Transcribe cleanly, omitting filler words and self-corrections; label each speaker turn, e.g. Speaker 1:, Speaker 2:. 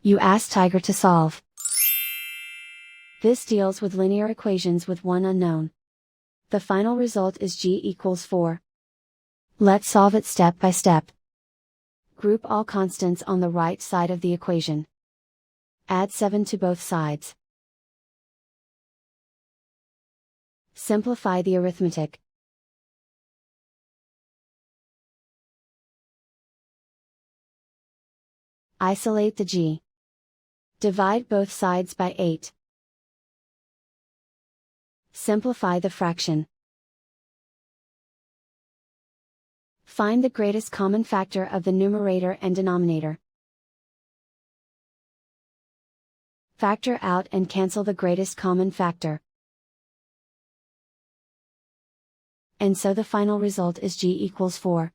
Speaker 1: You ask Tiger to solve. This deals with linear equations with one unknown. The final result is g equals 4. Let's solve it step by step. Group all constants on the right side of the equation. Add 7 to both sides. Simplify the arithmetic. Isolate the g. Divide both sides by 8. Simplify the fraction. Find the greatest common factor of the numerator and denominator. Factor out and cancel the greatest common factor. And so the final result is g equals 4.